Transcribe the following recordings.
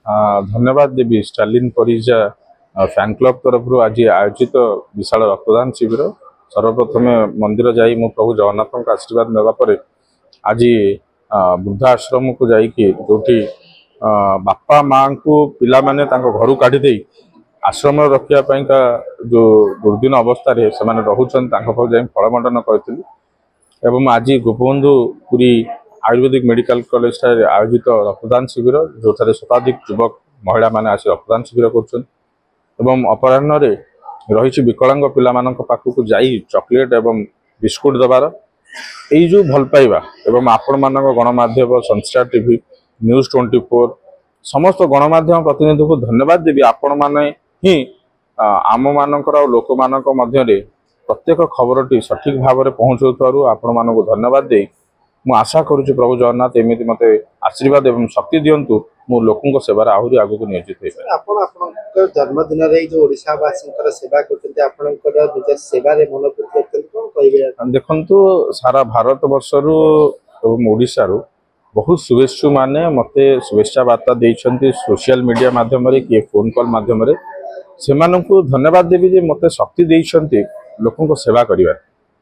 धन्यवाद देवी Stalin Parija fan club तरफ आज आयोजित विशाल रक्तदान शिविर सर्वप्रथम मंदिर जाई मु प्रभु जगन्नाथ आशीर्वाद नापर आज वृद्धाश्रम को जाकि जो बापा माँ को पिला माने घर काढ़ी आश्रम रखापी का जो दुर्दिन अवस्था से रोचन फल बंटन करी एवं आज गोपबंधु पुरी आयुर्वेदिक मेडिकल कॉलेज आयोजित रक्तदान शिविर जो शताधिक युवक महिला माने आसी रक्तदान शिविर कर अपराह्न रही विकलांग पिला पाखक जाई चॉकलेट एवं बिस्कुट दबार यही जो भल पाइबा एवं आपण मान गणमाध्यम संस्था टीवी न्यूज 24 समस्त गणमाध्यम प्रतिनिधि को धन्यवाद देवी आपण माने ही आम मानकर लोक मानक मध्य प्रत्येक खबरटी सठिक भाव में पहुँचाऊ आपण मानक धन्यवाद दे मु आशा करुच्ची प्रभु जगन्नाथ एमती मत आशीर्वाद एवं शक्ति दिंतु मु लोकों सेवार आहरी आगक नियोजित हो जन्मदिन ओडावासी सेवा कर सेवार मन देखु सारा भारत वर्षर ओडिशा बहुत शुभेच्छु माने मते शुभेच्छा वार्ता देइछन्ति सोशल मीडिया माध्यम किए फोन कॉल माध्यम से धन्यवाद देवी जे मते शक्ति देइछन्ति लोकों सेवा करिवा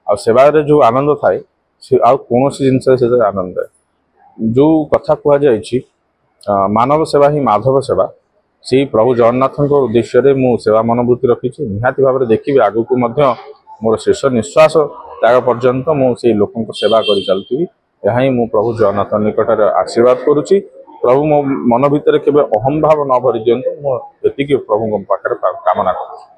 आ सेवार जो आनंद थाए से आ कौन जिनस आनंद है जो कथा कह जाए मानव सेवा ही माधव सेवा से प्रभु जगन्नाथ उद्देश्य मु सेवा मनोवृत्ति रखी निहाती भाव में देखिए आगक मोर शेष निश्वास त्याग पर्यंत मुझे लोकों सेवा कर चलती यही मु प्रभु जगन्नाथ निकट आशीर्वाद करुच्ची प्रभु मो मन भितर केवल अहम भाव न भरी दिंतु मुझे प्रभु पाखे कामना कर।